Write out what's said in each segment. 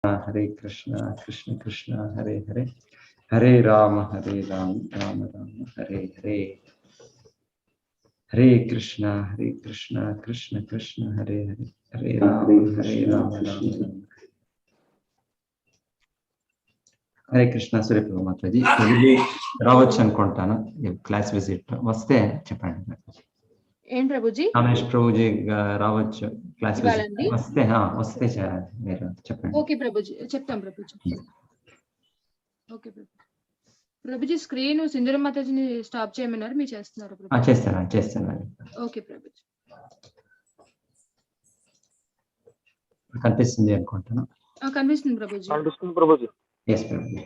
हरे कृष्ण कृष्ण कृष्ण हरे हरे, हरे राम राम राम हरे हरे, हरे कृष्ण कृष्ण कृष्ण हरे हरे, हरे राम राम राम। हरे कृष्ण सूर्यप्रभु माताजी రావచ్చు అనుకుంటాను క్లాస్ విజిట్ వస్తే చెప్పండి. ఏం ప్రభుజీ? రమేష్ ప్రభుజీ రావచ్చు క్లాస్ విజిట్ వస్తే వస్తే మీరు చెప్పండి. ఓకే ప్రభుజీ, చెప్తాం ప్రభుజీ. ఓకే ప్రభుజీ, స్క్రీన్ సింధూర మాతాజీని స్టాప్ చేయమన్నారు, మీరు చేస్తున్నారు ప్రభుజీ? చేస్తాను. ఓకే ప్రభుజీ. కనిపిస్తుంది అనుకుంటాను. కనిపిస్తుంది ప్రభుజీ. ఎస్ ప్రభుజీ.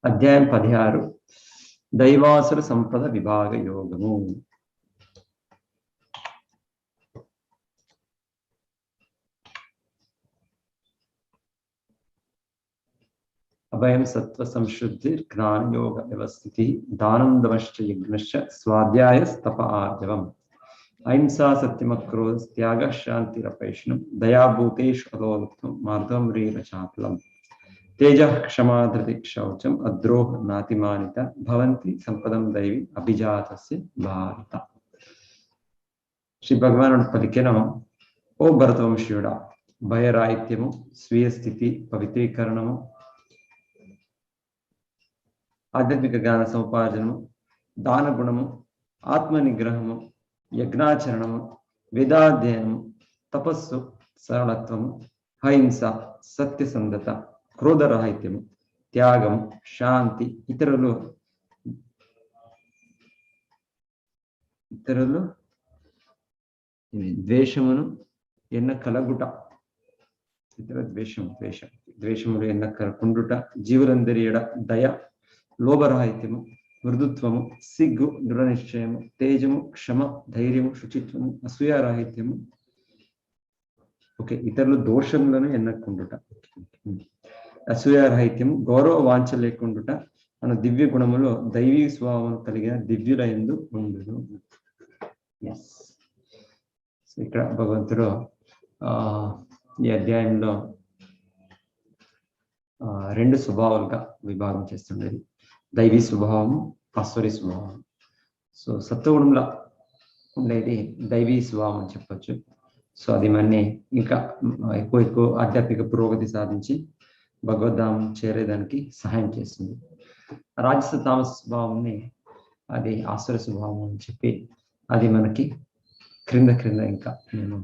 అధ్యాయం 16 దైవాసుర సంపద విభాగ యోగము. అభయం సత్వ సంశుద్ధి జ్ఞాన యోగ వ్యవస్థితి దానం దమశ్చ యజ్ఞశ్చ స్వాధ్యాయ తప ఆర్జవం అహింసా సత్యమక్రోధ త్యాగ శాంతిరపైష్ణం దయాభూతేషు అలోలుప్తం మార్గం రీవ చాపలం తేజ క్షమా ధృతి శౌచం అద్రోహ నాతిమానిత భవంతి సంపదం దైవి అభిజాతస్య భారత. శ్రీ భగవానుడు పలికిన, ఓ భరతవంశీయుడా, భయరాహిత్యము, స్వీయ స్థితి పవిత్రీకరణము, ఆధ్యాత్మిక జ్ఞాన సముపార్జనము, దాన గుణము, ఆత్మ నిగ్రహము, యజ్ఞాచరణము, వేదాధ్యయనము, తపస్సు, సరళత్వము, అహింస, సత్యసంధత, క్రోధరాహిత్యము, త్యాగం, శాంతి, ఇతరులు ద్వేషమును ఎన్న కలగుట, ఇతర ద్వేషములు ఎన్న కుండుట, జీవులందరి ఎడ దయ, లోభరాహిత్యము, మృదుత్వము, సిగ్గు, దృఢనిశ్చయము, తేజము, క్షమ, ధైర్యము, శుచిత్వము, అసూయారాహిత్యము, ఇతరులు దోషములను ఎన్నకుండుట, అసూయారాహిత్యము, గౌరవ వాంఛ లేకుండుట మన దివ్య గుణములో దైవీ స్వభావం కలిగిన దివ్యుల యందు ఉండును. ఇక్కడ భగవంతుడు ఈ అధ్యాయంలో రెండు స్వభావాలుగా విభాగం చేస్తుండేది, దైవీ స్వభావము, ఆసురీ స్వభావం. సో సత్వగుణంలో ఉండేది దైవీ స్వభావం అని చెప్పచ్చు. సో అది మనని ఇంకా ఎక్కువ ఆధ్యాత్మిక పురోగతి సాధించి భగవద్ధామం చేరేదానికి సహాయం చేస్తుంది. రాజస తామస స్వభావాన్ని అది ఆసుర స్వభావం అని చెప్పి అది మనకి క్రింద ఇంకా నేను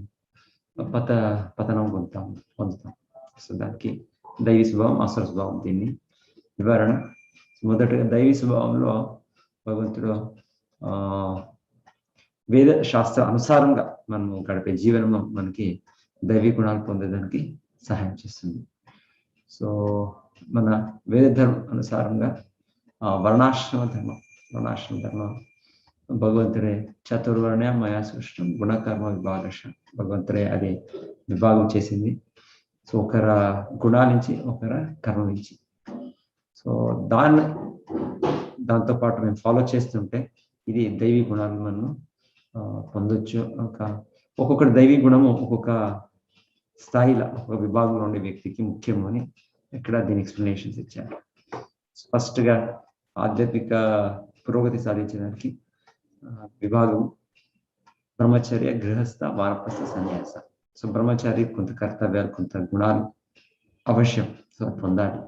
పతనం పొందుతాం. సో దానికి దైవీ స్వభావం, ఆసుర స్వభావం. దీన్ని వివరణ మొదటగా దైవీ స్వభావంలో భగవంతుడు వేద శాస్త్ర అనుసారంగా మనము గడిపే జీవనంలో మనకి దైవీ గుణాలు పొందేదానికి సహాయం చేస్తుంది. సో మన వేద ధర్మం అనుసారంగా వర్ణాశ్రమ ధర్మం భగవంతుడే చతుర్వర్ణ మయా సృష్టం గుణకర్మ విభాగశ, భగవంతుడే అది విభాగం చేసింది. సో ఒకర గుణాల నుంచి ఒకర కర్మ నుంచి. సో దాంతోపాటు మేము ఫాలో చేస్తుంటే ఇది దైవీ గుణాలను మనం పొందొచ్చు. ఒక్కొక్కటి దైవీ గుణము ఒక్కొక్క స్థాయిలో ఒక్కొక్క విభాగంలో ఉండే వ్యక్తికి ముఖ్యము అని ఇక్కడ దీని ఎక్స్ప్లెనేషన్స్ ఇచ్చారు. ఫస్ట్గా ఆధ్యాత్మిక పురోగతి సాధించడానికి విభాగం బ్రహ్మచర్య, గృహస్థ, వానప్రస్థ, సన్యాస. సో బ్రహ్మచారి కొంత కర్తవ్యాలు, కొంత గుణాలు అవశ్యం, సో పొందాలి.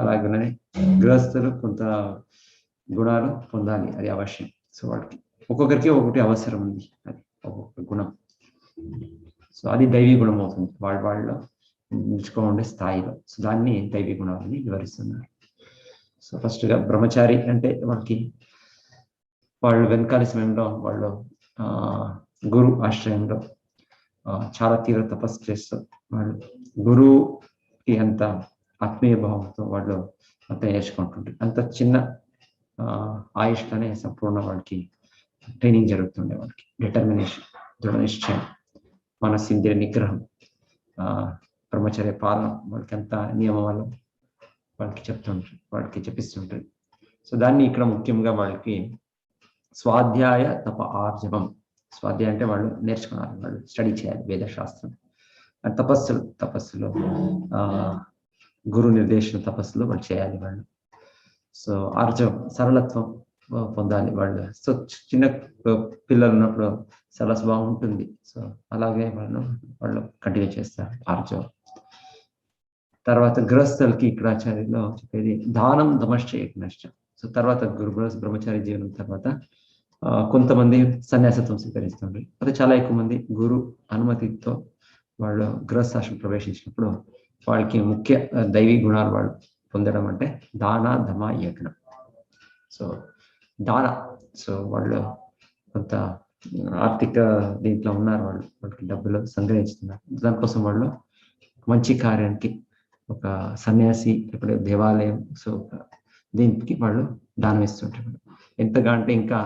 అలాగనే గృహస్థులు కొంత గుణాలు పొందాలి, అది అవశ్యం. సో వాటికి ఒక్కొక్కరికి ఒకటి అవసరం ఉంది, అది ఒక్కొక్క గుణం. సో అది దైవీ గుణం అవుతుంది వాళ్ళలో నిలుచుకోండే స్థాయిలో. సో దాన్ని దైవీ గుణాలని వివరిస్తున్నారు. సో ఫస్ట్గా బ్రహ్మచారి అంటే వాళ్ళు వెనకాల సమయంలో వాళ్ళు గురు ఆశ్రయంలో చాలా తీవ్ర తపస్సు చేస్తారు. వాళ్ళు గురువుకి అంత ఆత్మీయ భావంతో వాళ్ళు అంతా నేర్చుకుంటుంటారు. అంత చిన్న ఆయుష్లోనే సంపూర్ణ వాళ్ళకి ట్రైనింగ్ జరుగుతుండే. వాళ్ళకి డిటర్మినేషన్, దృఢ నిశ్చయం, మనసింద్రియ నిగ్రహం, బ్రహ్మచర్య పాలన, వాళ్ళకి అంత నియమాలు వాళ్ళకి చెప్తుంటారు, వాళ్ళకి చెప్పిస్తుంటారు. సో దాన్ని ఇక్కడ ముఖ్యంగా వాళ్ళకి స్వాధ్యాయ తప ఆర్జవం. స్వాధ్యాయ అంటే వాళ్ళు నేర్చుకున్నారు, వాళ్ళు స్టడీ చేయాలి వేదశాస్త్రం. తపస్సులు గురు నిర్దేశన తపస్సులు వాళ్ళు చేయాలి వాళ్ళు. సో ఆర్జవం సరళత్వం పొందాలి వాళ్ళు. సో చిన్న పిల్లలు ఉన్నప్పుడు సరళ స్వభావం ఉంటుంది. సో అలాగే వాళ్ళు కంటిన్యూ చేస్తారు ఆర్జవం. తర్వాత గృహస్థులకి ఇక్కడ ఆచార్యులో చెప్పేది దానం దమశ్చ యజ్ఞశ్చ. సో తర్వాత బ్రహ్మచారి జీవనం తర్వాత కొంతమంది సన్యాసత్వం స్వీకరిస్తుండ్రు. అయితే చాలా ఎక్కువ మంది గురు అనుమతితో వాళ్ళు గృహస్థాశ్రమం ప్రవేశించినప్పుడు వాళ్ళకి ముఖ్య దైవీ గుణాలు వాళ్ళు పొందడం అంటే దాన ధమ యజ్ఞం. సో దాన, సో వాళ్ళు కొంత ఆర్థిక దీంట్లో ఉన్నారు, వాళ్ళకి డబ్బులు సంగ్రహిస్తున్నారు. దానికోసం వాళ్ళు మంచి కార్యానికి ఒక సన్యాసి ఇప్పుడు దేవాలయం, సో దీనికి వాళ్ళు దానం ఇస్తుంటారు. ఎంతగా అంటే ఇంకా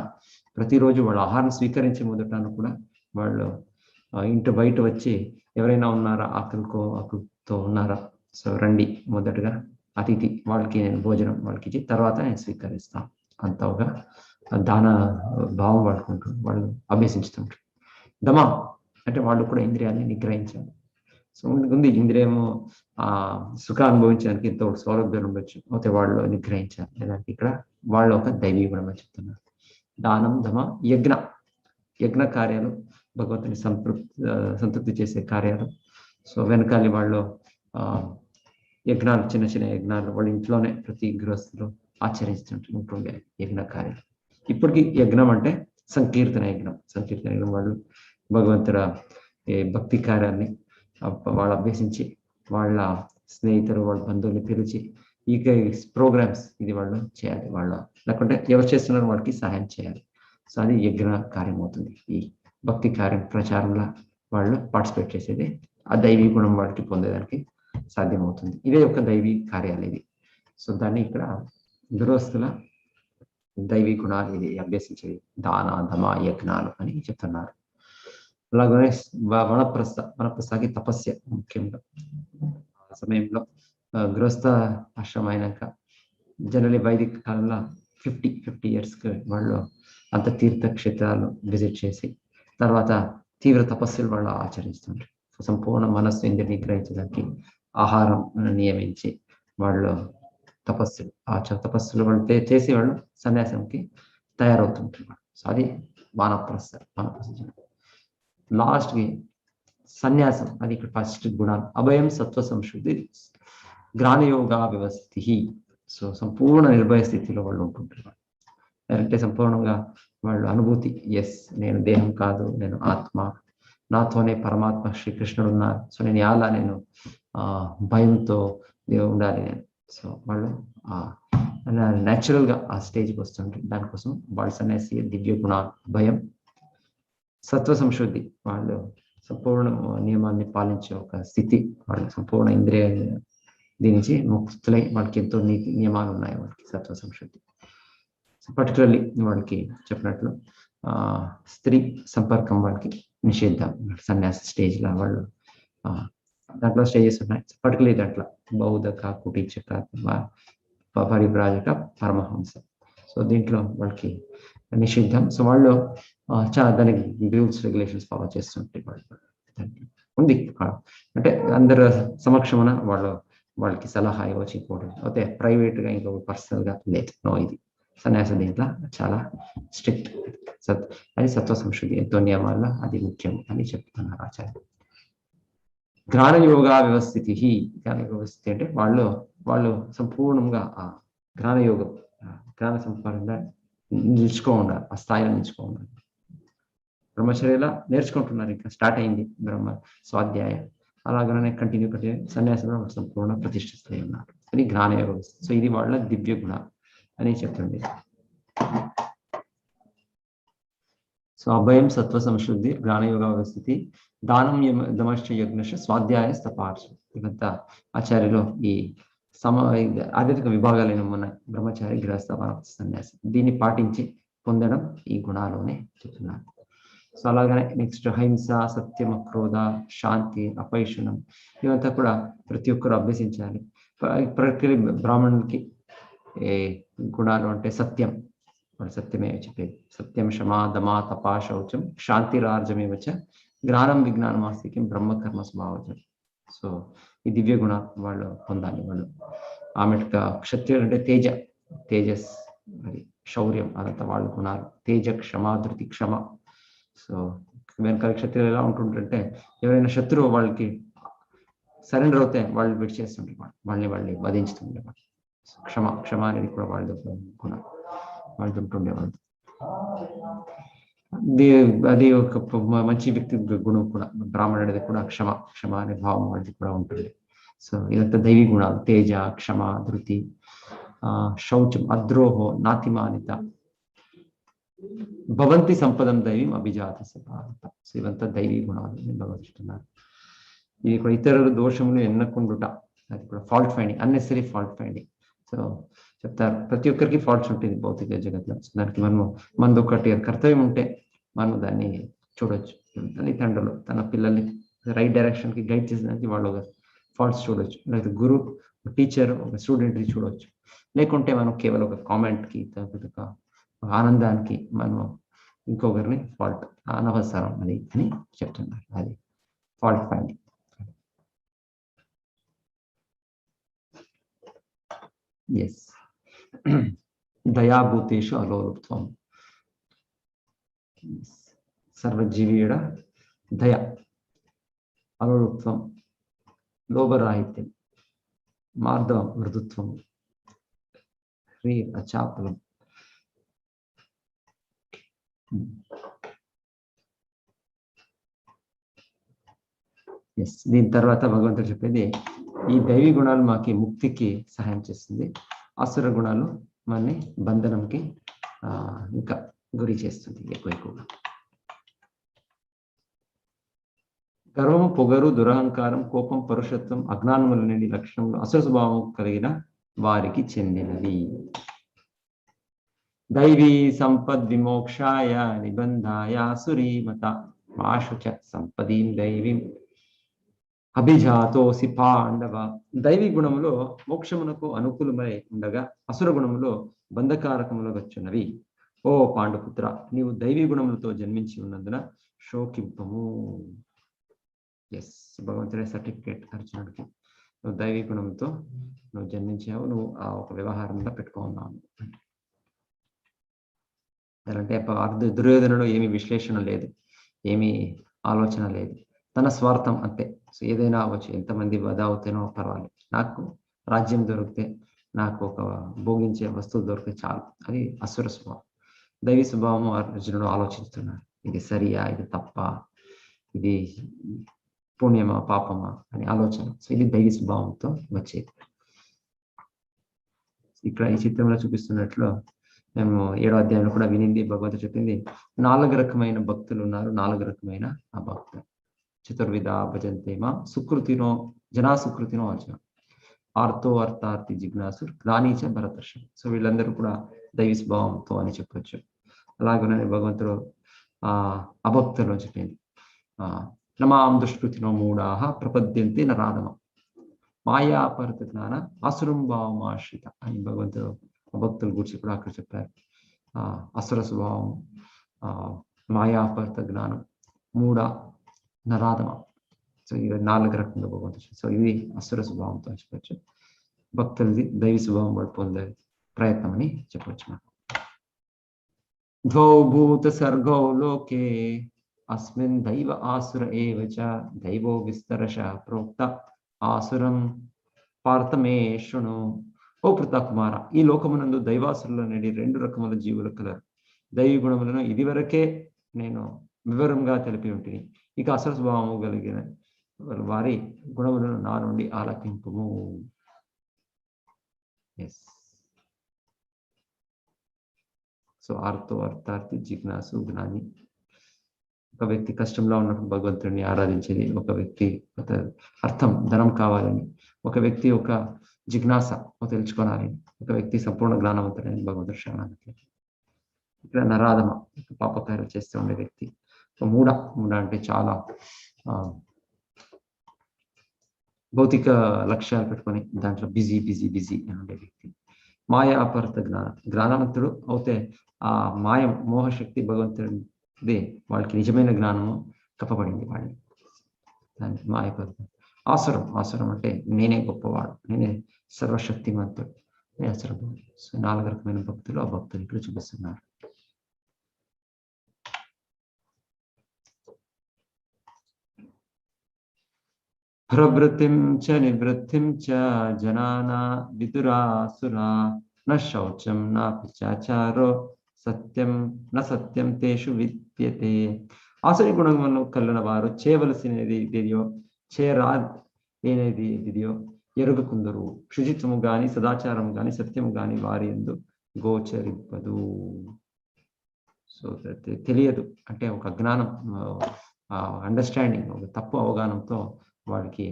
ప్రతిరోజు వాళ్ళు ఆహారం స్వీకరించే మొదటను కూడా వాళ్ళు ఇంటి బయట వచ్చి ఎవరైనా ఉన్నారా, ఆకలితో ఉన్నారా, సో రండి, మొదటగా అతిథి వాళ్ళకి నేను భోజనం వాళ్ళకి ఇచ్చి తర్వాత నేను స్వీకరిస్తాను అంతగా దాన భావం వాళ్ళు అభ్యసించుతుంటారు. దమ అంటే వాళ్ళు కూడా ఇంద్రియాన్ని నిగ్రహించాలి. సో ముందు ఇంద్రియము సుఖ అనుభవించడానికి ఎంతో సౌలభ్యం ఉండొచ్చు, అయితే వాళ్ళు నిగ్రహించాలి. లేదంటే ఇక్కడ వాళ్ళు ఒక దైవీ గుణం చెప్తున్నారు. దానం ధమ యజ్ఞ కార్యాలు, భగవంతుని సంతృప్తి చేసే కార్యాలు. సో వెనకాలి వాళ్ళు యజ్ఞాలు, చిన్న చిన్న యజ్ఞాలు వాళ్ళ ఇంట్లోనే ప్రతి గృహస్థులు ఆచరిస్తుంటుండే యజ్ఞ కార్యాలు. ఇప్పటికీ యజ్ఞం అంటే సంకీర్తన యజ్ఞం వాళ్ళు భగవంతుడ భక్తి కార్యాన్ని వాళ్ళు అభ్యసించి వాళ్ళ స్నేహితులు వాళ్ళ బంధువుల్ని పిలిచి ఈ ప్రోగ్రామ్స్ ఇది వాళ్ళు చేయాలి. లేకుంటే ఎవరు చేస్తున్నారు వాళ్ళకి సహాయం చేయాలి. సో అది యజ్ఞ కార్యం అవుతుంది. ఈ భక్తి కార్యం ప్రచారంలో వాళ్ళు పార్టిసిపేట్ చేసేది ఆ దైవీ గుణం వాళ్ళకి పొందేదానికి సాధ్యమవుతుంది. ఇదే ఒక దైవీ కార్యాలు ఇది. సో దాన్ని ఇక్కడ గృహస్థుల దైవీ గుణాలు ఇది అభ్యసించేది దాన ధమ యజ్ఞాలు అని చెప్తున్నారు. అలాగనే వనప్రస్థకి తపస్య ముఖ్యంగా ఆ సమయంలో గృహస్థ ఆశ్రమం అయినాక జనరలీ వైదిక కాలంలో 50 yearsకి వాళ్ళు అంత తీర్థక్షేత్రాలు విజిట్ చేసి తర్వాత తీవ్ర తపస్సులు వాళ్ళు ఆచరిస్తుంటారు. సంపూర్ణ మనస్సు ఇంద్రియ నిగ్రహించడానికి ఆహారం నియమించి వాళ్ళు తపస్సులు వాళ్ళు చేసి వాళ్ళు సన్యాసంకి తయారవుతుంటారు. సో అది వానప్రస్థ. లాస్ట్కి సన్యాసం, అది ఇక్కడ ఫస్ట్ గుణాలు. అభయం సత్వ సంశుద్ధి జ్ఞానయోగా వ్యవస్థి. సో సంపూర్ణ నిర్భయ స్థితిలో వాళ్ళు ఉంటుంటారు. అంటే సంపూర్ణంగా వాళ్ళు అనుభూతి, ఎస్ నేను దేహం కాదు, నేను ఆత్మ, నాతోనే పరమాత్మ శ్రీకృష్ణుడు ఉన్నారు. సో నేను ఎలా నేను భయంతో ఉండాలి నేను. సో వాళ్ళు న్యాచురల్గా ఆ స్టేజ్కి వస్తుంటారు. దానికోసం వాళ్ళ సన్యాసి దివ్య గుణాలు, భయం, సత్వ సంశుద్ధి, వాళ్ళు సంపూర్ణ నియమాన్ని పాలించే ఒక స్థితి, వాళ్ళు సంపూర్ణ ఇంద్రియ దీని నుంచి ముక్తులై వాళ్ళకి ఎంతో నీతి నియమాలు ఉన్నాయి వాళ్ళకి, సత్వ సంశుద్ధి. పర్టికులర్లీ వాళ్ళకి చెప్పినట్లు స్త్రీ సంపర్కం వాళ్ళకి నిషేధం సన్యాస స్టేజ్లో వాళ్ళు దాంట్లో స్టేజెస్ ఉన్నాయి. పర్టికులర్లీ దాంట్లో బౌద్ధక, కుటీచక, పరివ్రాజక, పరమహంస. సో దీంట్లో వాళ్ళకి నిషిద్ధం. సో వాళ్ళు చాలా దానికి రూల్స్ రెగ్యులేషన్స్ ఫాలో చేస్తుంటాయి. వాళ్ళు ఉంది అంటే అందరు సమక్షమున వాళ్ళకి సలహా ఇవ్వకపోవడం, అయితే ప్రైవేట్గా ఇంకొక పర్సనల్గా లేదు. నో, ఇది సన్యాస దీంట్లో చాలా స్ట్రిక్ట్. అది సత్వ సంశుద్ధి ఎంతో నియమాల్లో అది ముఖ్యం అని చెప్తున్నారు ఆచార్య. జ్ఞానయోగా వ్యవస్థితి. జ్ఞానయోగ వ్యవస్థితి అంటే వాళ్ళు సంపూర్ణంగా ఆ జ్ఞానయోగం, జ్ఞాన సంపాదన ఉండాలి, ఆ స్థాయిలో ఉండాలి. బ్రహ్మచర్యలా నేర్చుకుంటున్నారు, ఇంకా స్టార్ట్ అయింది బ్రహ్మ స్వాధ్యాయం. అలాగనే కంటిన్యూ సన్యాసంలో సంపూర్ణ ప్రతిష్ఠితులై ఉన్నారు. అది జ్ఞానయోగ వ్యవస్థ. సో ఇది వాళ్ళ దివ్య గుణ అని చెప్తుంది. సో అభయం సత్వ సంశుద్ధి జ్ఞానయోగ వ్యవస్థితి దానం దమశ్చ యజ్ఞశ్చ స్వాధ్యాయ తపార్చ. ఇదంతా ఆచార్యులు ఈ ఆధ్యాత్మిక విభాగాలు ఉన్నాయి, బ్రహ్మచారి, గృహస్థ, వానప్రస్థ, సన్యాసి. దీన్ని పాటించి పొందడం ఈ గుణాలోనే చెప్తున్నారు. సో అలాగనే నెక్స్ట్ అహింస, సత్యం, క్రోధ, శాంతి, అపైషణం, ఇవంతా కూడా ప్రతి ఒక్కరు అభ్యసించాలి. ప్రక్రియ బ్రాహ్మణులకి ఏ గుణాలు అంటే సత్యం, వాడు సత్యమే చెప్పేది. సత్యం క్షమా దమా తపా శౌచం శాంతిరార్జమేవచ జ్ఞానం విజ్ఞానం ఆస్తికం బ్రహ్మకర్మ స్వభావజం. సో ఈ దివ్య గుణాలు వాళ్ళు పొందాలి. వాళ్ళు ఆమె క్షత్రియులు అంటే తేజస్, మరి శౌర్యం, అదంతా వాళ్ళ గుణాలు. తేజ క్షమ ధృతి క్షమ. సో వెనకాల క్షత్రియులు ఎలా ఉంటుంటే ఎవరైనా శత్రువు వాళ్ళకి సరెండర్ అవుతే వాళ్ళు విడిచేస్తుంటారు, వాళ్ళని వధించుతుండేవాళ్ళు. క్షమ అనేది కూడా వాళ్ళ గుణం, వాళ్ళు ఉంటుండేవాళ్ళు. అది ఒక మంచి వ్యక్తి గుణం కూడా. బ్రాహ్మణుడిది కూడా క్షమ అనే భావం వాళ్ళది కూడా ఉంటుంది. సో ఇదంతా దైవీ గుణాలు. తేజ క్షమ ధృతి, శౌచం అద్రోహో నాతిమానిత, భవంతి సంపదం దైవీం అభిజాత సభారత. సో ఇవంతా దైవీ గుణాలు భగవద్గీతున్నారు. ఇది కూడా ఇతరుల దోషములు ఎన్నకుండుట, అది కూడా fault finding, unnecessary fault finding. So చెప్తారు ప్రతి ఒక్కరికి ఫాల్ట్స్ ఉంటుంది భౌతిక జగత్తులో. సో దానికి మనది ఒకటి కర్తవ్యం ఉంటే మనం దాన్ని చూడొచ్చు. తల్లిదండ్రులు తన పిల్లల్ని రైట్ డైరెక్షన్ కి గైడ్ చేసేదానికి వాళ్ళు ఒక ఫాల్ట్స్ చూడొచ్చు, లేకపోతే గురు టీచర్ ఒక స్టూడెంట్ని చూడవచ్చు. లేకుంటే మనం కేవలం ఒక కామెంట్కి, ఒక ఆనందానికి మనం ఇంకొకరిని ఫాల్ట్ అనవసరం అది అని చెప్తున్నారు. అది ఫాల్ట్ ఫైండింగ్. ఎస్, దయాభూతేషు అలోలుప్త్వం. సర్వజీవీయుడ దయ, అలోలుప్త్వం లోభరాహిత్యం, మార్దవం మృదుత్వం, అచాపలం. దీని తర్వాత భగవంతుడు చెప్పేది ఈ దైవీ గుణాలు మాకి ముక్తికి సహాయం చేస్తుంది, అసుర గుణాలు మనని బంధనంకి ఇంకా గురి చేస్తుంది ఎక్కువగా. గర్వము పొగరు దురహంకారం కోపం పరుషత్వం అజ్ఞానముల నుండి లక్షణములు అసుర స్వభావం కలిగిన వారికి చెందినది. దైవీ సంపద్ విమోక్షాయ నిబంధాయ సురీమత మాశుచ సంపదీం దైవీం అభిజాతోసి పాండవ. దైవీ గుణములో మోక్షమునకు అనుకూలమై ఉండగా అసుర గుణములో బంధకారకములు వచ్చున్నవి. ఓ పాండుపుత్ర, నీవు దైవీ గుణములతో జన్మించి ఉన్నందున శోకింపము. ఎస్, భగవంతుడే సర్టిఫికేట్ అర్జునుడికి, నువ్వు దైవీ గుణంతో నువ్వు జన్మించావు, నువ్వు ఆ ఒక వ్యవహారంలో పెట్టుకున్నావు. అంటే దుర్యోధనుడు ఏమి విశ్లేషణ లేదు, ఏమీ ఆలోచన లేదు, తన స్వార్థం అంతే. సో ఏదైనా అవ్వచ్చు, ఎంతమంది వధ అవుతేనో పర్వాలేదు, నాకు రాజ్యం దొరికితే, నాకు ఒక భోగించే వస్తువు దొరికితే చాలు. అది అసుర స్వభావం. దైవీ స్వభావము అర్జునుడు ఆలోచిస్తున్నాడు, ఇది సరియా, ఇది తప్ప, ఇది పుణ్యమా పాపమా అని ఆలోచన. సో ఇది దైవీ స్వభావంతో వచ్చేది. ఇక్కడ ఈ చిత్రంలో చూపిస్తున్నట్లు మేము 7వ అధ్యాయంలో కూడా వినింది, భగవంతుడు చెప్పింది 4 రకమైన భక్తులు ఉన్నారు, 4 రకమైన ఆ భక్తులు. చతుర్విధ భజంతేమా సుకృతినో జనా సుకృతినో అర్జున ఆర్తో అర్థార్థి జిజ్ఞాసు జ్ఞానీచ భరతర్షం. సో వీళ్ళందరూ కూడా దైవీ స్వభావంతో అని చెప్పొచ్చు. అలాగనే భగవంతుడు అభక్తులు చెప్పింది నమాం దుష్కృతినో మూఢాః ప్రపద్యంతే నరాధమ మాయాపరత జ్ఞాన అసురం భావమాశ్రిత అని భగవంతుడు భక్తుల గురించి కూడా అక్కడ చెప్పారు. అసుర స్వభావం, మాయాపరత జ్ఞానం, మూఢ, నరాధమ. సో ఇవి 4 రకంగా భగవంతుడు. సో ఇది అసుర స్వభావంతో చెప్పచ్చు. భక్తులది దైవీ స్వభావం వాళ్ళు పొందే ప్రయత్నం అని చెప్పచ్చు. ద్వౌ భూత సర్గౌ లోకే అస్మిన్ దైవ ఆసుర ఏవ చ దైవో విస్తరశ ప్రోక్త ఆసురం పార్థమే శృణు. ఓ పృథకుమార, ఈ లోకమునందు దైవాసురులు అనేది 2 రకముల జీవులు కలరు. దైవీ గుణములను ఇదివరకే నేను వివరంగా తెలిపి ఉంటుంది. ఇక అసుర స్వభావము కలిగిన వారి గుణములను నా నుండి ఆలకింపుము. ఎస్, సో ఆర్తో అర్థార్థి జిజ్ఞాసు జ్ఞాని. ఒక వ్యక్తి కష్టంలో ఉన్నప్పుడు భగవంతుడిని ఆరాధించేది, ఒక వ్యక్తి అర్థం ధనం కావాలని, ఒక వ్యక్తి ఒక జిజ్ఞాస తెలుసుకోవాలని, ఒక వ్యక్తి సంపూర్ణ జ్ఞానవంతుడని భగవంతుడు శరణాగతి. ఇక్కడ నరాధమ పాపకార్యాలు చేస్తూ ఉండే వ్యక్తి. మూఢ అంటే చాలా భౌతిక లక్ష్యాలు పెట్టుకొని దాంట్లో బిజీ అని ఉండే వ్యక్తి. మాయాపరత జ్ఞానవంతుడు అవుతే ఆ మోహశక్తి భగవంతుడిదే వాళ్ళకి నిజమైన జ్ఞానము కప్పబడింది వాళ్ళని. దానికి మాయాపరత. ఆసురం అంటే నేనే గొప్పవాడు, నేనే సర్వశక్తిమంతుడు, నేను అసురం. సో 4 రకమైన భక్తులు ఆ భక్తులు ఇక్కడ చూపిస్తున్నారు. ప్రవృత్తిం చ నివృత్తిం చ జనానా విదురాసురా న శౌచం నాపి చాచారో సత్యం తేషు విద్యతే. ఆసురి గుణములను కలిగిన వారు చేయవలసినది ఇదియో చేయరానేది ఇదియో ఎరుగుకుందరు. శుచిత్వము గాని సదాచారము గాని సత్యము గాని వారి యందు గోచరింపదు. సో తెలియదు అంటే ఒక జ్ఞానం, అండర్స్టాండింగ్, ఒక తప్పు అవగాహనతో వాళ్ళకి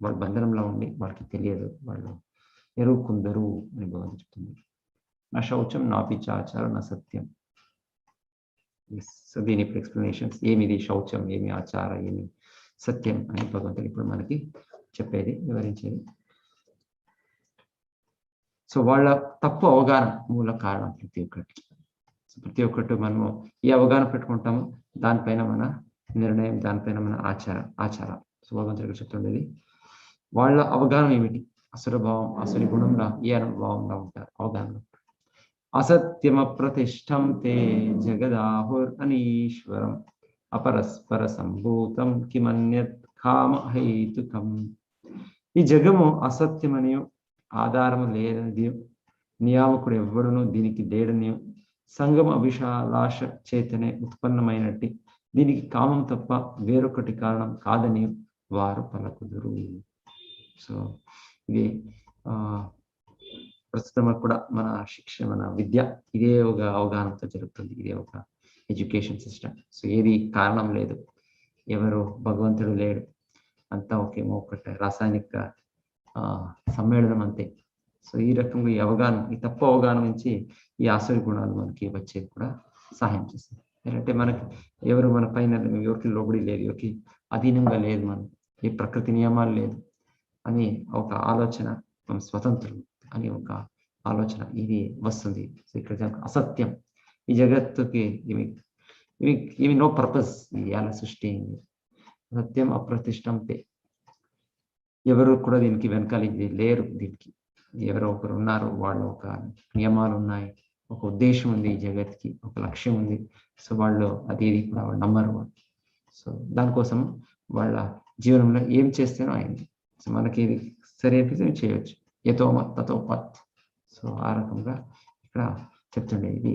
వాళ్ళ బంధనంలో ఉండి వాళ్ళకి తెలియదు, వాళ్ళు ఎరుగుకుందరు అని భగవంతుడు చెప్తుంది. నా శౌచం నాపి చాచారం నా సత్యం. సో దీని ఇప్పుడు ఎక్స్ప్లెనేషన్స్, ఏమిది శౌచం, ఏమి ఆచార, ఏమి సత్యం అని భగవంతుడు ఇప్పుడు మనకి చెప్పేది, వివరించేది. సో వాళ్ళ తప్పు అవగాహన మూల కారణం ప్రతి ఒక్కటి మనము ఈ అవగాహన పెట్టుకుంటాము, దానిపైన మన నిర్ణయం, దానిపైన మన ఆచారం. సో భగవంతుడు చెప్తుండేది వాళ్ళ అవగాహన ఏమిటి, అసురభావం, అసురి గుణంలో ఏ అనుభవంలో ఉంటారు అవగాహన. అసత్యమప్రతిష్టం తే జగదాహుర్ అనీశ్వరం అపరస్పర సంభూతం కిమన్యత్ కామ హేతుకం. ఈ జగము అసత్యమనియు ఆధారము లేనిది, నియామకుడు ఎవ్వడును దీనికి లేడనియు, సంగమ అభిషాలాష చేతనే ఉత్పన్నమైనట్టి, దీనికి కామం తప్ప వేరొకటి కారణం కాదని వారు పలకుదురు. సో ఇది ప్రస్తుతం కూడా మన మన విద్య ఇదే ఒక అవగాహనతో జరుగుతుంది, ఇదే ఒక ఎడ్యుకేషన్ సిస్టమ్. సో ఏది కారణం లేదు, ఎవరు భగవంతుడు లేడు, అంతా ఒకేమో ఒకటి రాసాయనిక సమ్మేళనం అంతే. సో ఈ రకంగా ఈ అవగాహన, ఈ తప్పు అవగాహన నుంచి ఈ ఆసురి గుణాలు మనకి వచ్చేది కూడా సహాయం చేస్తుంది. ఏంటంటే మనకి ఎవరు మన పైన, ఎవరికి లోబడి లేదు, ఎవరికి అధీనంగా లేదు, మనం ఏ ప్రకృతి నియమాలు లేదు అని ఒక ఆలోచన, మనం స్వతంత్రులు అని ఒక ఆలోచన ఇది వస్తుంది. సో ఇక్కడ అసత్యం, ఈ జగత్తుకి ఇవి నో పర్పస్, ఇవాళ సృష్టి సత్యం అప్రతిష్టంతే, ఎవరు కూడా దీనికి వెనకాల లేరు, దీనికి ఎవరో ఒకరు ఉన్నారు, వాళ్ళు ఒక నియమాలు ఉన్నాయి, ఒక ఉద్దేశం ఉంది, ఈ జగత్కి ఒక లక్ష్యం ఉంది. సో వాళ్ళు అది కూడా వాళ్ళు నమ్మరు. సో దానికోసం వాళ్ళ జీవనంలో ఏం చేస్తేనో అయింది. సో మనకి ఇది సరే అనిపిస్తే చేయొచ్చు, ఎతో మత్ తతో పత్. సో ఆ రకంగా ఇక్కడ చెప్తుండే ఇది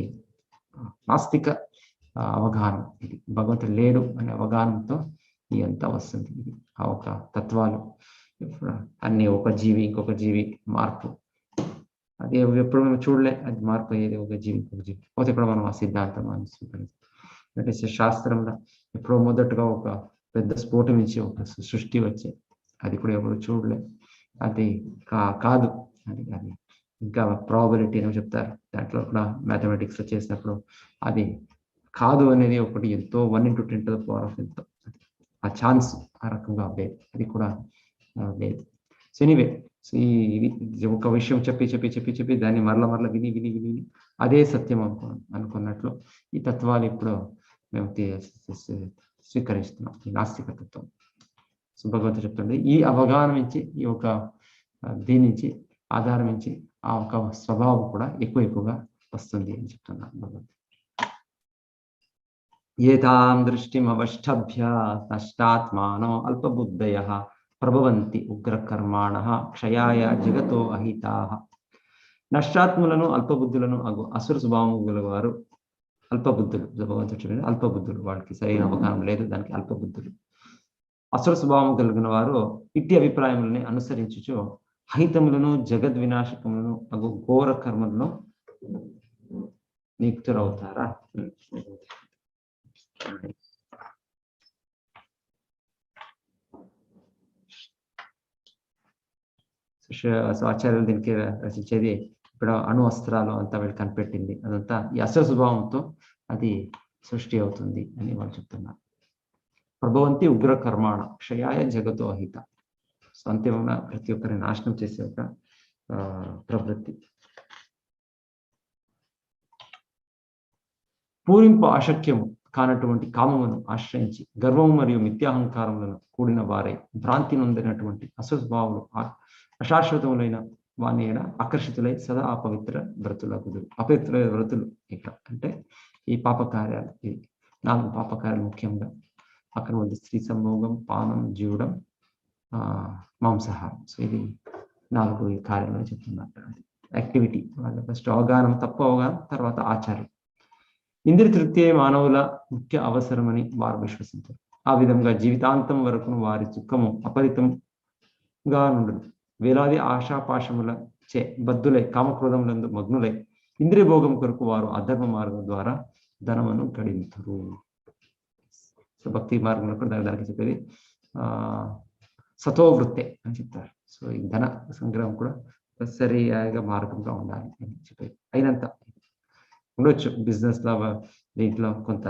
నాస్తిక అవగాహన, ఇది భగవంతుడు లేడు అనే అవగాహనతో ఇదంతా వస్తుంది. ఇది ఆ ఒక తత్వాలు అన్ని, ఒక జీవి ఇంకొక జీవి మార్పు, అది ఎప్పుడు మనం చూడలే, అది మార్పు అయ్యేది ఒక జీవి ఇంకొక జీవి. పోతే ఇప్పుడు మనం ఆ సిద్ధాంతం మనం స్వీకరిస్తాం. అంటే శాస్త్రంలో ఎప్పుడో మొదటగా ఒక పెద్ద స్ఫోటం నుంచి ఒక సృష్టి వచ్చే, అది కూడా ఎవరు చూడలే, అది కాదు, అది ఇంకా ప్రాబిలిటీ అని చెప్తారు. దాంట్లో కూడా మ్యాథమెటిక్స్ చేసినప్పుడు అది కాదు అనేది ఒకటి ఎంతో 1 into 10⁻⁴ ఎంతో, ఆ ఛాన్స్ ఆ రకంగా లేదు, అది కూడా లేదు. సో ఎనీవే, సో ఈ ఒక విషయం చెప్పి దాన్ని మరల విని అదే సత్యం అనుకున్నట్లు ఈ తత్వాలు ఇప్పుడు మేము స్వీకరిస్తున్నాం, ఈ నాస్తిక తత్వం. సో భగవంతుడు చెప్తుండే ఈ అవగాహన నుంచి, ఈ ఒక దీని నుంచి ఆధారం నుంచి ఆ ఒక స్వభావం కూడా ఎక్కువగా వస్తుంది అని చెప్తున్నాను భగవంతుడు. ఏతాం దృష్టిం అవష్టభ్య నష్టాత్మానో అల్పబుద్ధయః ప్రభవంతి ఉగ్రకర్మాణః క్షయాయ జగతో అహితాః. నష్టాత్ములను అల్పబుద్ధులను అసుర స్వభావము గలవారు అల్పబుద్ధులు, భగవంతుడు చెప్పిన అల్పబుద్ధులు, వాళ్ళకి సరైన అవగాహన లేదు, దానికి అల్పబుద్ధులు. అసుర స్వభావం కలిగిన వారు ఇట్టి అభిప్రాయములని అనుసరించుచు అహితములను జగద్వినాశకములను అగు ఘోర కర్మలను నియుక్తులవుతారా. ఆచార్యులు దీనికి రచించేది ఇప్పుడు అణు అస్త్రాలు అంతా వీళ్ళు కనిపెట్టింది, అదంతా ఈ అసుర స్వభావంతో అది సృష్టి అవుతుంది అని వాళ్ళు చెప్తున్నారు. ప్రభవంతి ఉగ్ర కర్మాణ క్షయాయ జగతో అహిత. సో అంతిమంగా ప్రతి ఒక్కరిని నాశనం చేసే ఒక ప్రవృత్తి. పూరింపు అశక్యము కానటువంటి కామమును ఆశ్రయించి గర్వము మరియు మిథ్యాహంకారములను కూడిన వారై భ్రాంతి నొందినటువంటి అస్వభావులు అశాశ్వతములైన వాని ఆకర్షితులై సదా అపవిత్ర వ్రతులకు అపవిత్ర వ్రతులు ఇక్కడ అంటే ఈ పాపకార్యాలు, ఈ 4 పాపకార్యాలు ముఖ్యంగా అక్కడ ఉంది స్త్రీ సంభోగం, పానం, జీవడం, మాంసాహారం. సో ఇది 4 ఈ కార్యాలను చెప్తున్నారు. యాక్టివిటీ వాళ్ళ ఫస్ట్ అవగాహన, తప్పు అవగాహన, తర్వాత ఆచారం. ఇంద్రియ తృప్తి మానవుల ముఖ్య అవసరమని వారు విశ్వసించారు. ఆ విధంగా జీవితాంతం వరకు వారి సుఖము అపరితంగా నుండి వేలాది ఆశాపాశముల చే బద్దులై కామక్రోధములందు మగ్నులై ఇంద్రియ భోగం కొరకు వారు అధర్మ మార్గం ద్వారా ధనమును గడింతురు. సో భక్తి మార్గంలో కూడా దానికి చెప్పేది సతోవృత్తే అని చెప్తారు. సో ఈ ధన సంగ్రహం కూడా సరిగా మార్గంగా ఉండాలి అని చెప్పేది. అయినంత ఉండొచ్చు బిజినెస్ లో, దీంట్లో కొంత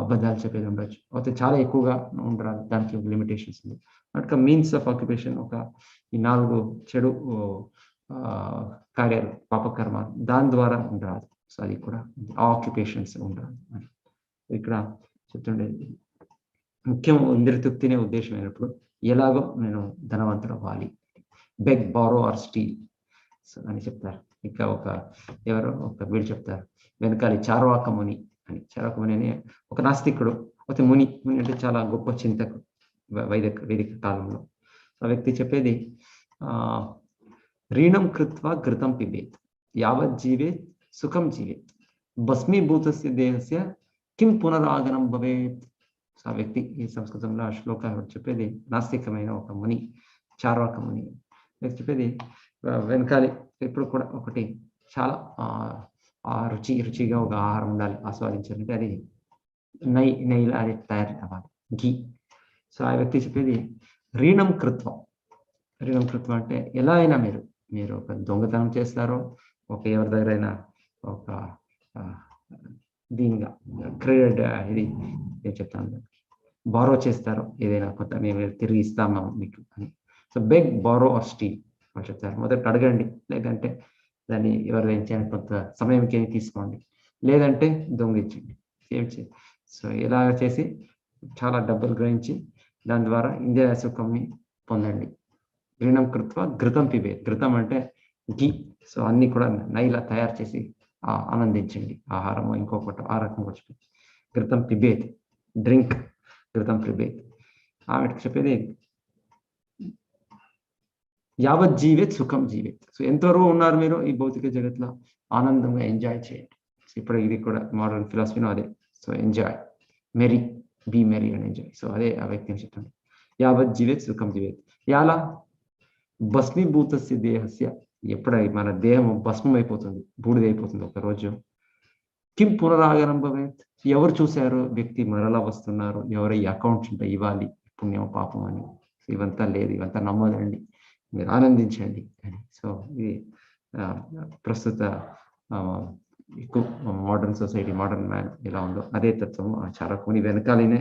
అబద్ధాలు చెప్పేది ఉండొచ్చు, అయితే చాలా ఎక్కువగా ఉండరాదు, దానికి లిమిటేషన్స్ ఉంది. అట్లా మీన్స్ ఆఫ్ ఆక్యుపేషన్ ఒక ఈ 4 చెడు కార్యాలు పాపకర్మ దాని ద్వారా ఉండరాదు. సో అది కూడా ఆక్యుపేషన్స్ ఉండరాదు అని ఇక్కడ చెప్తుండేది. ముఖ్యం ఇంద్రియ తృప్తినే ఉద్దేశమైనప్పుడు ఎలాగో నేను ధనవంతుడు అవ్వాలి, బెగ్, బారో ఆర్ స్టీల్ అని చెప్తారు. ఇంకా ఒక వీళ్ళు చెప్తారు వెనకాలి చార్వాక ముని అని. చార్వాక ముని అని ఒక నాస్తికుడు, ఒక ముని అంటే చాలా గొప్ప చింతకు వేదిక కాలంలో. ఆ వ్యక్తి చెప్పేది రీణం కృత్వా ఘృతం పిబేత్ యావత్ జీవేత్ సుఖం జీవేత్ భస్మీభూతస్య దేహస్య కిం పునరాగనం భవేత్. ఆ వ్యక్తి ఈ సంస్కృతంలో ఆ శ్లోక చెప్పేది నాస్తికమైన ఒక ముని, చార్వాక ముని చెప్పేది వెనకాలి ఎప్పుడు కూడా ఒకటి చాలా రుచిగా ఒక ఆహారం ఉండాలి, ఆస్వాదించాలంటే అది నెయ్యిలా అది తయారు అవ్వాలి, ఘీ. సో ఆ వ్యక్తి చెప్పేది రీణం కృత్వం. రీణం కృత్వం అంటే ఎలా అయినా మీరు ఒక దొంగతనం చేస్తారో, ఒక ఎవరి దగ్గరైనా ఒక దీనిగా క్రెడిట్ ఇది ఏం చెప్తాను బారో చేస్తారో, ఏదైనా కొంత మేము తిరిగి ఇస్తాము మీకు అని. So beg, borrow or steal అని చెప్తారు. మొదట అడగండి, లేదంటే దాన్ని ఎవరైనా కొంత సమయంకి తీసుకోండి, లేదంటే దొంగిచ్చండి, సేవ్ చేయండి. సో ఇలా చేసి చాలా డబ్బులు గ్రహించి దాని ద్వారా ఇంద్రియ సుఖంని పొందండి. ఘృణం కృత్వ ఘృతం పిబే. ఘృతం అంటే ఘీ. సో అన్ని కూడా నెయ్యిలా తయారు చేసి ఆనందించండి. ఆహారము ఇంకొకటి ఆ రకంగా వచ్చి ఘృతం పిబేత్, డ్రింక్ ఘృతం పిబేత్. ఆమెకు చెప్పేది యావత్ జీవేత్ సుఖం జీవేత్. సో ఎంతవరకు ఉన్నారు మీరు ఈ భౌతిక జగత్లో, ఆనందంగా ఎంజాయ్ చేయండి. ఇప్పుడు ఇది కూడా మోడర్న్ ఫిలాసఫీలో అదే. So enjoy, merry, be merry and enjoy. So అదే ఆ వ్యక్తిని చెప్తాను. యావత్ జీవేత్ సుఖం జీవేత్. ఎలా భస్మీభూతస్య దేహస్య, ఎప్పుడై మన దేహం భస్మం అయిపోతుంది, బూడిదైపోతుంది ఒకరోజు, కిం పునరాగనం భవేత్. ఎవరు చూశారు వ్యక్తి మరలా వస్తున్నారు, ఎవరు ఈ అకౌంట్స్ ఉంటాయి ఇవ్వాలి, పుణ్యం పాపం అని. ఇవంతా లేదు, ఇవంతా నమ్మదండి, మీరు ఆనందించండి అని. సో ఇది ప్రస్తుత ఎక్కువ మోడర్న్ సొసైటీ, మోడర్న్ మ్యాన్ ఎలా ఉందో అదే తత్వము చాలా కొన్ని వెనకాలనే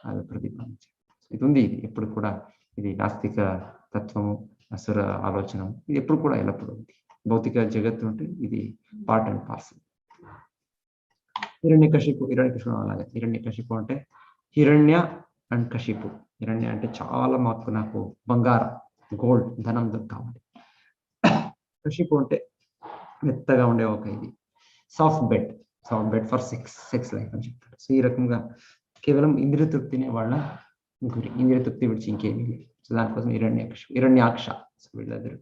అది ప్రతిపాదించారు. ఇది ఉంది, ఇది ఎప్పుడు కూడా ఇది నాస్తిక తత్వము, అసుర ఆలోచన, ఇది ఎప్పుడు కూడా ఎల్లప్పుడూ ఉంది. భౌతిక జగత్తు అంటే ఇది పార్ట్ అండ్ పార్సల్. హిరణ్యకశిపు అలాగే. హిరణ్యకశిపు అంటే హిరణ్య అండ్ కశిపు. హిరణ్య అంటే చాలా నాకు బంగారం, గోల్డ్, ధనం కావాలి. కశిపు అంటే మెత్తగా ఉండే ఒక ఇది soft bed for sex life అని చెప్తారు. సో ఈ రకంగా కేవలం ఇంద్రియ తృప్తినే వాళ్ళ గురి, ఇంద్రియ తృప్తి విడిచి ఇంకేమీ లేదు. సో దానికోసం హిరణ్యాక్ష, సో వీళ్ళిద్దరు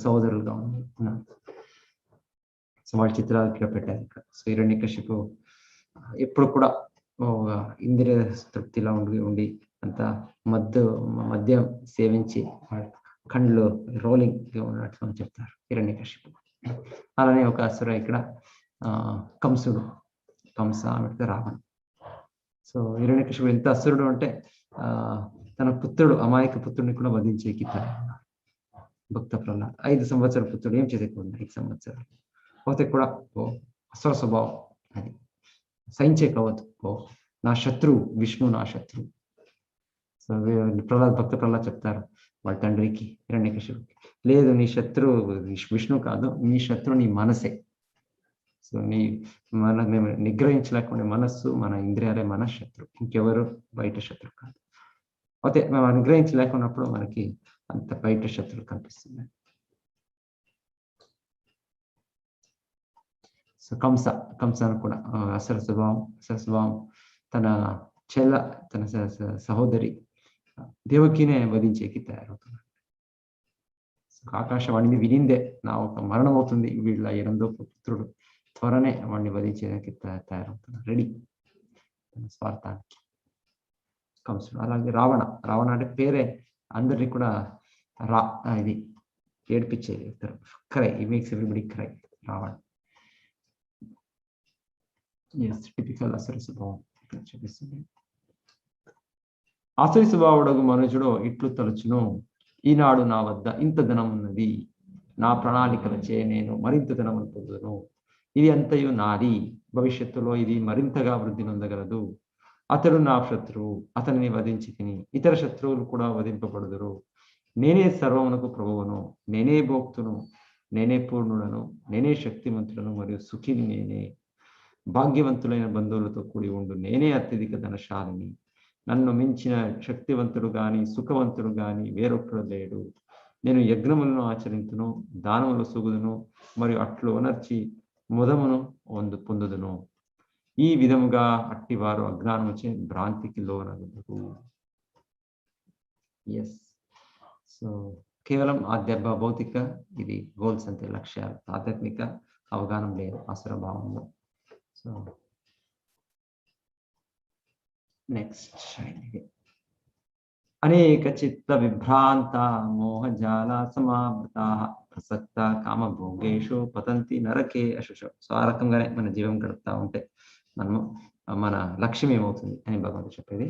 సోదరులుగా ఉన్నారు. సో వాళ్ళ చిత్రాలు ఇక్కడ పెట్టారు ఇక్కడ. సో హిరణ్యకశిపు ఎప్పుడు కూడా ఇంద్రియ తృప్తిలో ఉండి అంత మద్యం సేవించి కండ్లు రోలింగ్ ఉన్నట్లు అని చెప్తారు హిరణ్యకశిపు. అలానే ఒక అసుర ఇక్కడ కంస ఆమె రావణ్. సో హిరణ్యకశిపు ఎంత అసురుడు అంటే తన పుత్రుడు, అమాయక పుత్రుడిని కూడా వధించే కితారు. భక్త ప్రహ్లాద్ 5 సంవత్సరాల పుత్రుడు ఏం చేసేకుండా 5 సంవత్సరాలు పోతే కూడా అసుర స్వభావం, అది సహించే కవత్. నా శత్రువు విష్ణు, నా శత్రువు. సో భక్త ప్రహ్లాద్ చెప్తారు, వాళ్ళ తండ్రికి హిరణ్యకశిపుకి. లేదు నీ శత్రువు విష్ణు కాదు, నీ శత్రువు నీ మనసే. సో మేము నిగ్రహించలేకుండా మనస్సు, మన ఇంద్రియాలే మన శత్రువు, ఇంకెవరు బయట శత్రువు కాదు. అయితే మేము నిగ్రహించలేకున్నప్పుడు మనకి అంత బయట శత్రువు కనిపిస్తుంది. సో కంసను కూడా అసలు స్వభావం తన తన సహోదరి దేవకినే వధించేకి తయారవుతున్నాడు. ఆకాశవాణిని వినిందే నా ఒక మరణం అవుతుంది, వీళ్ళ 8వ పుత్రుడు త్వరనే వాడిని వధించేదానికి తయారవుతున్నాడు, రెడీ తన స్వార్థానికి. కంసుడు. అలాగే రావణ అంటే పేరే అందరినీ కూడా ఇది ఏడిపించేది, cry, it makes everybody cry. Ravana typical అసుర స్వభావం చూపిస్తుంది. అసురి స్వభావుడగు మనుషుడు ఇట్లు తలుచును, ఈనాడు నా వద్ద ఇంత ధనం ఉన్నది, నా ప్రణాళికలచే నేను మరింత ధనమును పొందుదును, ఇది అంతయు నాది, భవిష్యత్తులో ఇది మరింతగా వృద్ధి నొందగలదు. అతడు నా శత్రువు, అతనిని వధించి తిని ఇతర శత్రువులు కూడా వధింపబడుదురు. నేనే సర్వమునకు ప్రభువును, నేనే భోక్తును, నేనే పూర్ణుడను, నేనే శక్తివంతులను మరియు సుఖిని నేనే. భాగ్యవంతులైన బంధువులతో కూడి ఉండు నేనే అత్యధిక ధనశాలిని. నన్ను మించిన శక్తివంతుడు గాని సుఖవంతుడు గాని వేరొక్కడు లేడు. నేను యజ్ఞములను ఆచరించును, దానములు సుగుదును, మరియు అట్లు ఒనర్చి ముదమును పొందుదును. ఈ విధముగా అట్టివారు అజ్ఞానముచే భ్రాంతికి లోనగుదురు. సో కేవలం భౌతిక ఇది గోల్స్ అంతే, లక్ష్యాలు, ఆధ్యాత్మిక అవగాహన లేదు అసుర భావంలో. సో నెక్స్ట్ అనేక చిత్త విభ్రాంత మోహజాల సమావృత ప్రసక్త కామభోగేషు పతంతి నరకే అశుష. సో ఆ రకంగానే మన జీవం గడుపుతా ఉంటే మన లక్ష్యం ఏమవుతుంది అని భగవంతుడు చెప్పేది.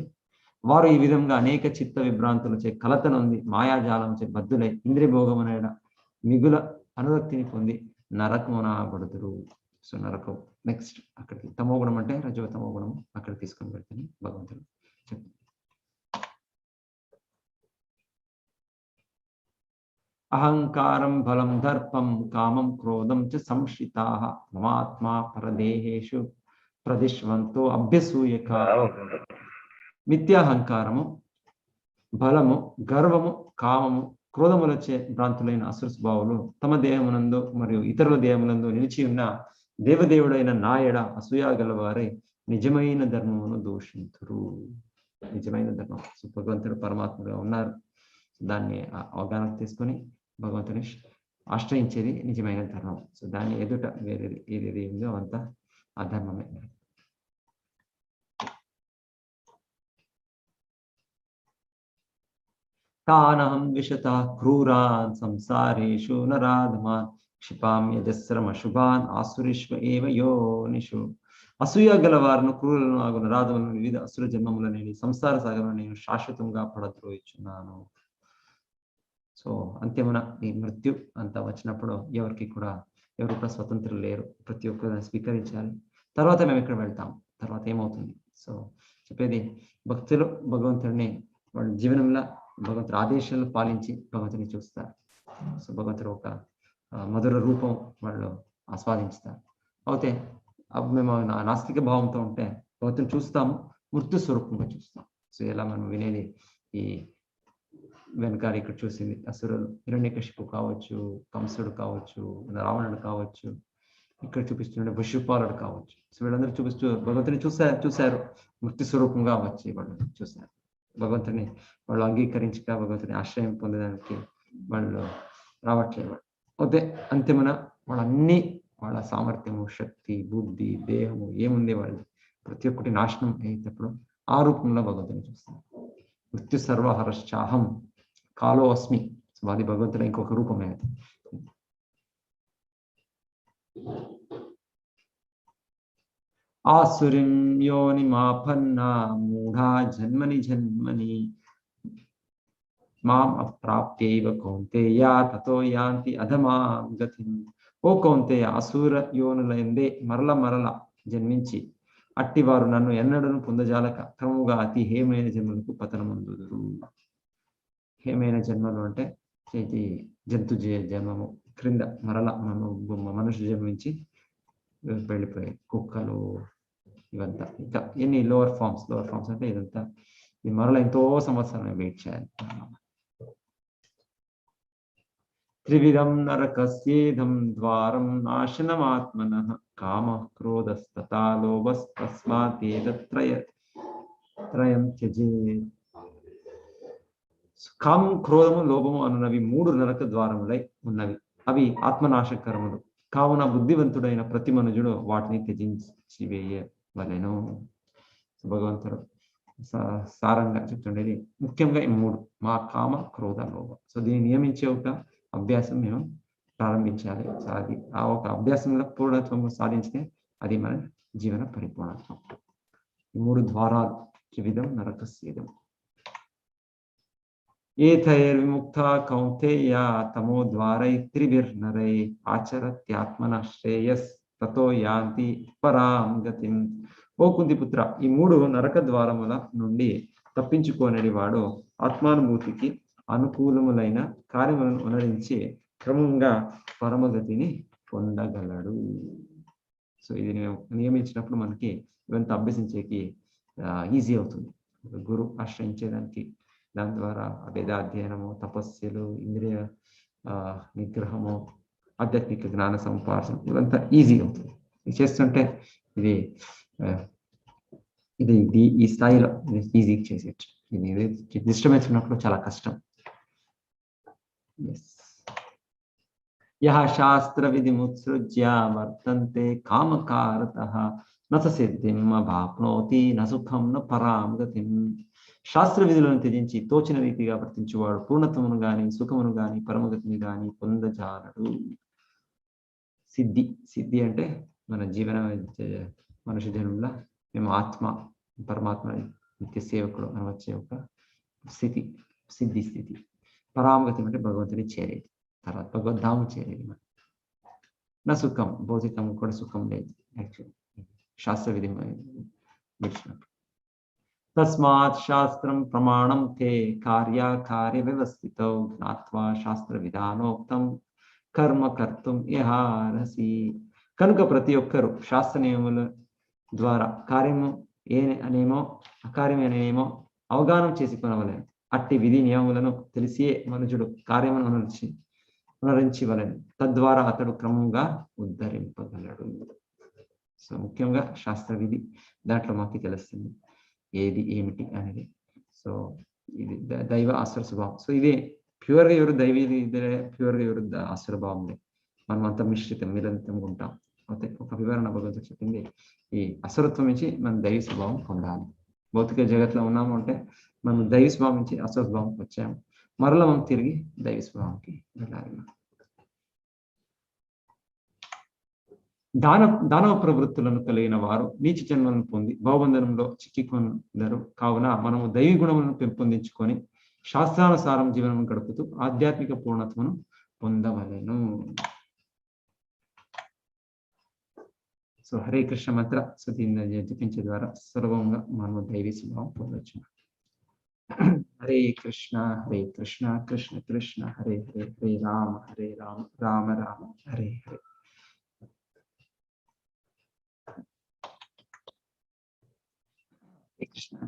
వారు ఈ విధంగా అనేక చిత్త విభ్రాంతులచే కలత నొంది మాయాజాలంచే బద్దులై ఇంద్రియ భోగమునైన మిగుల అనురక్తిని పొంది నరకమునబడుదురు. సో నరకం. నెక్స్ట్ అక్కడికి తమో గుణం అంటే రజోతమో గుణం, అక్కడికి తీసుకొని వెళ్తాను భగవంతుడు చెప్తాను. అహంకారం బలం దర్పం కామం క్రోధం చ సంశ్రితాః మమాత్మా పరదేహేషు ప్రదిశ్వంతో అభ్యసూయక. మిథ్యాహంకారము, బలము, గర్వము, కామము, క్రోధములచే భ్రాంతులైన అసుర స్వభావులు తమ దేహమునందు మరియు ఇతరుల దేహమునందు నిలిచి ఉన్న దేవదేవుడైన నాయడ అసూయ గలవారై నిజమైన ధర్మమును దూషింతురు. నిజమైన ధర్మం, భగవంతుడు పరమాత్మగా ఉన్నారు, దాన్ని అవగాహన తీసుకొని భగవంతుని ఆశ్రయించేది నిజమైన ధర్మం. సో దాన్ని ఎదుట వేరేది ఏదేది ఉందో అంతా అధర్మమే. తానహం విశత క్రూరాన్ సంసారేషు నరాధమాన్ క్షిపామ్యజస్రమశుభాన్ ఆసురిష్వ ఏవ యోనిషు. అసూయ గల వారిను, క్రూరులను ఆగు నరాధములను వివిధ అసుర జన్మముల నేను సంసార సాగరంలో నేను శాశ్వతంగా పడద్రోయిచున్నాను. సో అంత్యమున ఈ మృత్యు అంతా వచ్చినప్పుడు ఎవరు కూడా స్వతంత్రం లేరు, ప్రతి ఒక్కరు స్వీకరించాలి. తర్వాత మేము ఇక్కడ వెళ్తాం, తర్వాత ఏమవుతుంది. సో చెప్పేది భక్తులు భగవంతుడిని వాళ్ళ జీవనంలో భగవంతుడి ఆదేశాలు పాలించి భగవంతుని చూస్తారు. సో భగవంతుడు ఒక మధుర రూపం వాళ్ళు ఆస్వాదించుతారు. అయితే మేము నాస్తిక భావంతో ఉంటే భగవంతుని చూస్తాము, మృత్యు స్వరూపంగా చూస్తాం. సో ఎలా మనం వినేది ఈ వెనకాల ఇక్కడ చూసింది అసురులు, హిరణ్యకశిపు కావచ్చు, కంసుడు కావచ్చు, రావణుడు కావచ్చు, ఇక్కడ చూపిస్తుండే పశుపాలుడు కావచ్చు. సో వీళ్ళందరూ చూపిస్తూ భగవంతుని చూశారు మృత్యు స్వరూపంగా వచ్చి వాళ్ళు చూశారు. భగవంతుని వాళ్ళు అంగీకరించక భగవంతుని ఆశ్రయం పొందడానికి వాళ్ళు రావట్లేదు. అయితే అంతిమన వాళ్ళన్నీ వాళ్ళ సామర్థ్యము, శక్తి, బుద్ధి, దేహము ఏముంది వాళ్ళు ప్రతి ఒక్కటి నాశనం అయ్యేటప్పుడు ఆ రూపంలో భగవంతుని చూస్తారు. మృత్యు సర్వహరశ్చాహం కాలో అస్మి. అది భగవంతుని ఇంకొక రూపమే. ఆసురిం యోని మాపన్నా మూఢా జన్మని జన్మని మాం అప్రాప్త్యైవ కౌంతేయ తతో యాంతి అధమాం గతిం. ఓ కౌంతేయ, అసూర యోనులందే మరల జన్మించి అట్టివారు నన్ను ఎన్నడను పొందజాలక క్రమముగా అతి హేమైన జన్మలకు పతనమందుదురు. ఏమైన జన్మలు అంటే ఇది జంతు జన్మము క్రింద మరలా మనుషు జన్మించి వెళ్ళిపోయాయి. కుక్కలు ఇవంతా ఇంకా ఎన్ని లోవర్ ఫార్మ్స్ అంటే ఇదంతా ఈ మరలా ఎంతో సంవత్సరాలు వెయిట్ చేయాలి. త్రివిధం నరకస్యేదం ద్వారం నాశనమాత్మనః కామ క్రోధస్తథా లోభస్తస్మాతేతత్రయం త్యజేత్. కామం, క్రోధము, లోభము అనునవి 3 నరక ద్వారములై ఉన్నవి. అవి ఆత్మనాశకరములు. కావున బుద్ధివంతుడైన ప్రతి మనుజుడు వాటిని త్యజించివేయవలెను. భగవంతుడు సారంగా చెప్తుండేది ముఖ్యంగా ఈ 3 మా కామ క్రోధ లోభ. సో దీన్ని నియమించే ఒక అభ్యాసం మేము ప్రారంభించాలి. అది ఆ ఒక అభ్యాసంలో పూర్ణత్వం సాధించితే అది మన జీవన పరిపూర్ణత్వం. ఈ 3 ద్వారాలు త్రివిధం నరకస్యేదం. ఏతైర్విముక్త కౌంతేయ తమో ద్వారై త్రిభిర్నరై ఆచరత్యాత్మన శ్రేయస్ తతో యాంతి పరాం గతిం. ఓ కుంతిపుత్ర, ఈ 3 నరక ద్వారముల నుండి తప్పించుకోనడి వాడు ఆత్మానుభూతికి అనుకూలములైన కార్యములను అనుసరించి క్రమంగా పరమగతిని పొందగలడు. సో ఇది నియమించినప్పుడు మనకి ఇవంతా అభ్యసించేకి ఈజీ అవుతుంది. గురు ఆశ్రయించేదానికి, దాని ద్వారా వేదాధ్యయనము, తపస్సులు, ఇంద్రియ నిగ్రహము, ఆధ్యాత్మిక జ్ఞాన సముపార్జన ఇవంతా ఈజీ అవుతుంది. ఇది చేస్తుంటే ఇది ఈ స్థాయిలో ఈజీ చేసేయచ్చు. ఇది డిస్టర్బెన్స్ ఉన్నప్పుడు చాలా కష్టం. యః శాస్త్ర విధిముత్సృజ్య వర్తంతే కామకారతః న సిద్ధిం అవాప్నోతి న సుఖం న పరాం గతిం. శాస్త్ర విధులను త్యజించి తోచిన రీతిగా వర్తించువాడు పూర్ణత్వమును గాని, సుఖమును గాని, పరమగతిని గాని పొందజాలడు. సిద్ధి అంటే మన జీవన మనుష్య జన్మలో మేము ఆత్మ పరమాత్మ నిత్య సేవకుడు అని వచ్చే ఒక స్థితి, సిద్ధి స్థితి. పరామగతి అంటే భగవంతుని చేరేది, తర్వాత భగవద్ధాము చేరేది. నా సుఖం, భౌతికం కూడా సుఖం లేదు యాక్చువల్లీ శాస్త్ర విధి విడిచినప్పుడు. తస్మాత్ శాస్త్రం ప్రమాణం తే కార్య వ్యవస్థితౌ జ్ఞాత్వా శాస్త్ర విధానోక్తం కర్మ కర్తుం యహారసి. కనుక ప్రతి ఒక్కరు శాస్త్ర నియముల ద్వారా కార్యము అనేమో అకార్యమేనేమో అవగాహన చేసుకొనవలెను. అట్టి విధి నియములను తెలిసియే మనుషుడు కార్యమును అనుసరించవలెను. తద్వారా అతడు క్రమంగా ఉద్ధరింపగలడు. సో ముఖ్యంగా శాస్త్ర విధి దాంట్లో మాకు తెలుస్తుంది ఏది ఏమిటి అనేది. సో ఇది దైవ ఆసుర స్వభావం. సో ఇదే ప్యూర్గా ఎవరు దైవీ, ప్యూర్గా ఎవరు ఆసుర భావంలో మనం అంతా మిళితంగా ఉంటాం. అయితే ఒక వివరణ భగవంతుడు చెప్పింది, ఈ అసురత్వం నుంచి మనం దైవ స్వభావం పొందాలి. భౌతిక జగత్తులో ఉన్నాము అంటే మనం దైవ స్వభావం నుంచి అసుర స్వభావం వచ్చాము, మరలా మనం తిరిగి దైవ స్వభావంకి వెళ్ళాలి. దానవ ప్రవృత్తులను కలిగిన వారు నీచ జన్మలను పొంది భవబంధనంలో చిక్కికొందరు. కావున మనము దైవీ గుణములను పెంపొందించుకొని శాస్త్రానుసారం జీవనం గడుపుతూ ఆధ్యాత్మిక పూర్ణత్వను పొందవలెను. సో హరే కృష్ణ మంత్ర దీన్ని జపించే ద్వారా సులభంగా మనము దైవీ స్వభావం పొందవచ్చు. హరే కృష్ణ కృష్ణ కృష్ణ హరే హరే, హరే రామ రామ రామ హరే హరే. Krishna.